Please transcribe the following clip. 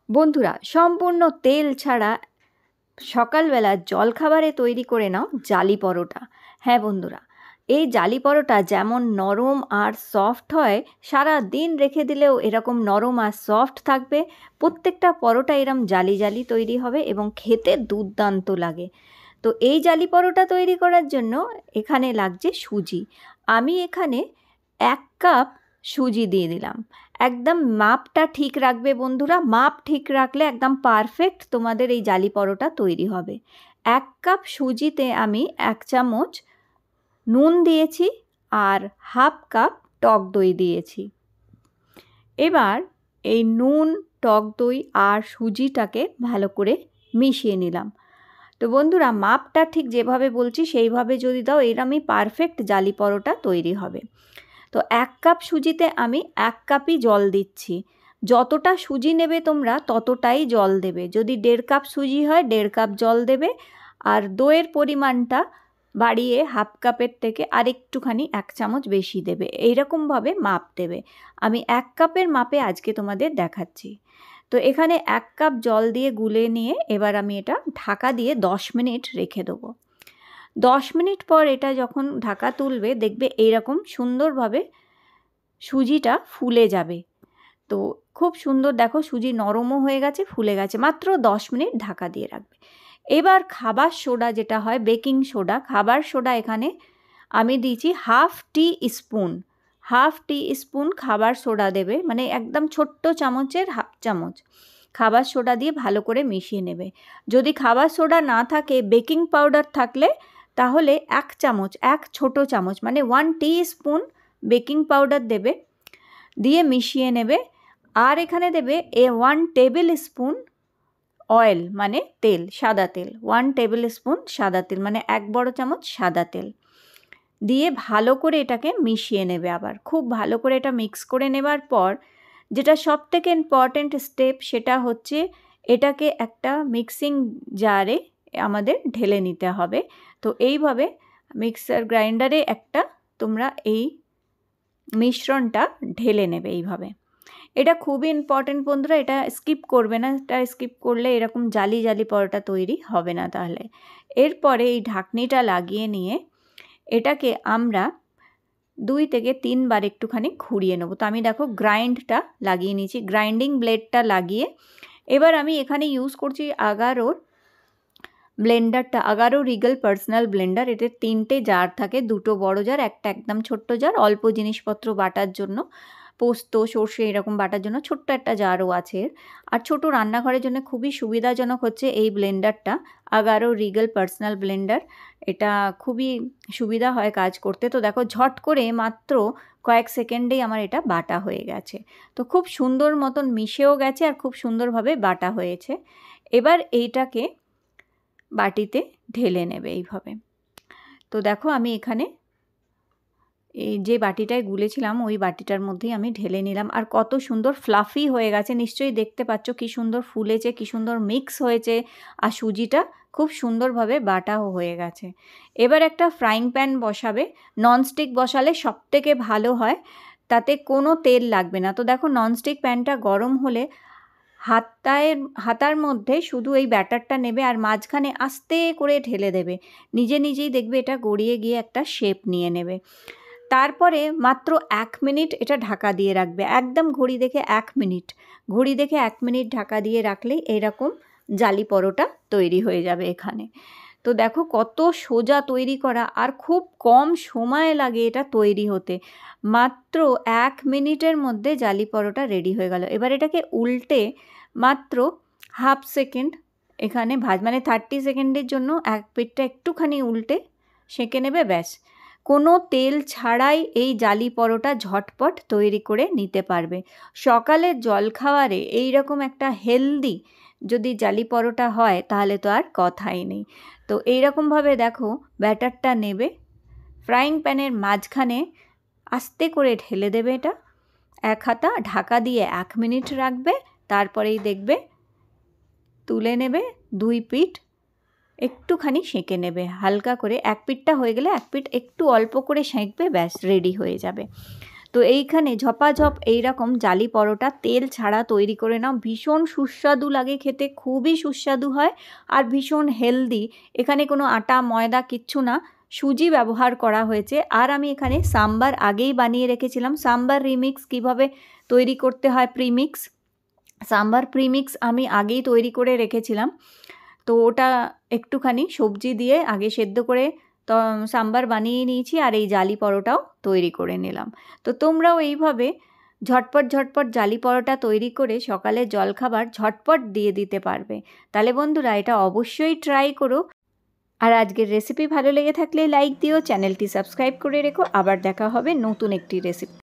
বন্ধুরা, সম্পূর্ণ তেল ছাড়া সকালবেলা জলখাবারে তৈরি করে নাও জালি পরোটা। হ্যাঁ বন্ধুরা, এই জালি পরোটা যেমন নরম আর সফট হয়, সারা দিন রেখে দিলেও এরকম নরম আর সফট থাকবে। প্রত্যেকটা পরোটা এরম জালি জালি তৈরি হবে এবং খেতে দুর্দান্ত লাগে। তো এই জালি পরোটা তৈরি করার জন্য এখানে লাগছে সুজি। আমি এখানে 1 কাপ সুজি দিয়ে দিলাম। একদম মাপটা ঠিক রাখবে বন্ধুরা, মাপ ঠিক রাখলে একদম পারফেক্ট তোমাদের এই জালি পরোটা তৈরি হবে। 1 কাপ সুজিতে আমি 1 চামচ নুন দিয়েছি আর হাফ কাপ টক দই দিয়েছি। এবার এই নুন, টক দই আর সুজিটাকে ভালো করে মিশিয়ে নিলাম। তো বন্ধুরা, মাপটা ঠিক যেভাবে বলছি সেইভাবে যদি দাও, এরমই পারফেক্ট জালি পরোটা তৈরি হবে। তো 1 কাপ সুজিতে আমি 1 কাপই জল দিচ্ছি। যতটা সুজি নেবে তোমরা ততটাই জল দেবে। যদি 1.5 কাপ সুজি হয় 1.5 কাপ জল দেবে, আর দইয়ের পরিমাণটা বাড়িয়ে হাফ কাপের থেকে আরেকটুখানি 1 চামচ বেশি দেবে। এইরকমভাবে মাপ দেবে। আমি 1 কাপের মাপে আজকে তোমাদের দেখাচ্ছি। তো এখানে 1 কাপ জল দিয়ে গুলে নিয়ে এবার আমি এটা ঢাকা দিয়ে 10 মিনিট রেখে দেবো। 10 মিনিট পর এটা যখন ঢাকা তুলবে, দেখবে এইরকম সুন্দরভাবে সুজিটা ফুলে যাবে। তো খুব সুন্দর, দেখো সুজি নরমও হয়ে গেছে, ফুলে গেছে। মাত্র 10 মিনিট ঢাকা দিয়ে রাখবে। এবার খাবার সোডা যেটা হয়, বেকিং সোডা, খাবার সোডা এখানে আমি দিয়েছি হাফ টি স্পুন খাবার সোডা দেবে, মানে একদম ছোট্ট চামচের হাফ চামচ খাবার সোডা দিয়ে ভালো করে মিশিয়ে নেবে। যদি খাবার সোডা না থাকে, বেকিং পাউডার থাকলে তাহলে 1 চামচ, 1 ছোট চামচ মানে 1 টিস্পুন বেকিং পাউডার দেবে, দিয়ে মিশিয়ে নেবে। আর এখানে দেবে 1 টেবিল স্পুন অয়েল মানে তেল, সাদা তেল, 1 টেবিল স্পুন সাদা তেল মানে 1 বড় চামচ সাদা তেল দিয়ে ভালো করে এটাকে মিশিয়ে নেবে। আবার খুব ভালো করে এটা মিক্স করে নেবার পর যেটা সবথেকে ইম্পর্ট্যান্ট স্টেপ, সেটা হচ্ছে এটাকে একটা মিক্সিং জারে আমাদের ঢেলে নিতে হবে। তো এইভাবে মিক্সার গ্রাইন্ডারে একটা তোমরা এই মিশ্রণটা ঢেলে নেবে এইভাবে। এটা খুবই ইম্পর্ট্যান্ট বন্ধুরা, এটা স্কিপ করবে না। এটা স্কিপ করলে এরকম জালি জালি পরোটা তৈরি হবে না। তাহলে এরপরে এই ঢাকনিটা লাগিয়ে নিয়ে এটাকে আমরা 2 থেকে 3 বার একটুখানি ঘুরিয়ে নেব। তো আমি দেখো গ্রাইন্ডটা লাগিয়ে নিয়েছি, গ্রাইন্ডিং ব্লেডটা লাগিয়ে এবার আমি এখানে ইউজ করছি আগারোর ব্লেন্ডারটা, আগারো রিগেল পার্সোনাল ব্লেন্ডার। এতে 3টে জার থাকে, 2টো বড় জার, একটা একদম ছোট্ট জার, অল্প জিনিসপত্র বাটার জন্য, পোস্ত সর্ষে এরকম বাটার জন্য ছোট্ট একটা জারও আছে। আর ছোটো রান্নাঘরের জন্য খুবই সুবিধাজনক হচ্ছে এই ব্লেন্ডারটা, আগারো রিগেল পার্সোনাল ব্লেন্ডার। এটা খুবই সুবিধা হয় কাজ করতে। তো দেখো ঝট করে মাত্র কয়েক সেকেন্ডেই আমার এটা বাটা হয়ে গেছে। তো খুব সুন্দর মতন মিশেও গেছে আর খুব সুন্দরভাবে বাটা হয়েছে। এবার এইটাকে বাটিতে ঢেলে নেবে এইভাবে। তো দেখো আমি এখানে এই যে বাটিটায় গুলেছিলাম ওই বাটিটার মধ্যেই আমি ঢেলে নিলাম। আর কত সুন্দর ফ্লাফি হয়ে গেছে, নিশ্চয়ই দেখতে পাচ্ছ কি সুন্দর ফুলেছে, কি সুন্দর মিক্স হয়েছে, আর সুজিটা খুব সুন্দরভাবে বাটাও হয়ে গেছে। এবার একটা ফ্রাইং প্যান বসাবে, ননস্টিক বসালে সবথেকে ভালো হয়, তাতে কোনো তেল লাগবে না। তো দেখো ননস্টিক প্যানটা গরম হলে হাতার মধ্যে শুধু এই ব্যাটারটা নেবে আর মাঝখানে আস্তে করে ঢেলে দেবে। নিজে নিজেই দেখবে এটা গড়িয়ে গিয়ে একটা শেপ নিয়ে নেবে। তারপরে মাত্র 1 মিনিট এটা ঢাকা দিয়ে রাখবে, একদম ঘড়ি দেখে 1 মিনিট ঢাকা দিয়ে রাখলেই এরকম জালি পরোটা তৈরি হয়ে যাবে এখানে। তো দেখো কত সোজা তৈরি করা, আর খুব কম সময় লাগে এটা তৈরি হতে। মাত্র 1 মিনিটের মধ্যে জালি পরোটা রেডি হয়ে গেল। এবার এটাকে উল্টে মাত্র হাফ সেকেন্ড এখানে মানে 30 সেকেন্ডের জন্য এক পিঠটা একটুখানি উল্টে সেঁকে নেবে, ব্যাস। কোনো তেল ছাড়াই এই জালি পরোটা ঝটপট তৈরি করে নিতে পারবে। সকালের জলখাবারে এই রকম একটা হেলদি যদি জালি পরোটা হয় তাহলে তো আর কথাই নেই। তো এইরকমভাবে দেখো ব্যাটারটা নেবে, ফ্রাইং প্যানের মাঝখানে আস্তে করে ঢেলে দেবে, এটা এক হাতা ঢাকা দিয়ে 1 মিনিট রাখবে। তারপরেই দেখবে তুলে নেবে, 2 পিঠ একটুখানি সেঁকে নেবে হালকা করে। 1 পিঠটা হয়ে গেলে 1 পিঠ একটু অল্প করে সেঁকবে, ব্যাস রেডি হয়ে যাবে। তো এইখানে ঝপাঝপ এইরকম জালি পরোটা তেল ছাড়া তৈরি করে নাও। ভীষণ সুস্বাদু লাগে খেতে, খুবই সুস্বাদু হয় আর ভীষণ হেলদি। এখানে কোনো আটা ময়দা কিচ্ছু না, সুজি ব্যবহার করা হয়েছে। আর আমি এখানে সাম্বার আগেই বানিয়ে রেখেছিলাম। সাম্বার রিমিক্স কিভাবে তৈরি করতে হয়, প্রিমিক্স, সাম্বার প্রিমিক্স আমি আগেই তৈরি করে রেখেছিলাম। তো ওটা একটুখানি সবজি দিয়ে আগে সেদ্ধ করে তো সাম্বার বানিয়ে নিয়েছি, আর এই জালি পরোটাও তৈরি করে নিলাম। তো তোমরাও এইভাবে ঝটপট ঝটপট জালি পরোটা তৈরি করে সকালের জলখাবার ঝটপট দিয়ে দিতে পারবে। তাহলে বন্ধুরা এটা অবশ্যই ট্রাই করো। আর আজকের রেসিপি ভালো লেগে থাকলে লাইক দিও, চ্যানেলটি সাবস্ক্রাইব করে রেখো। আবার দেখা হবে নতুন একটি রেসিপি।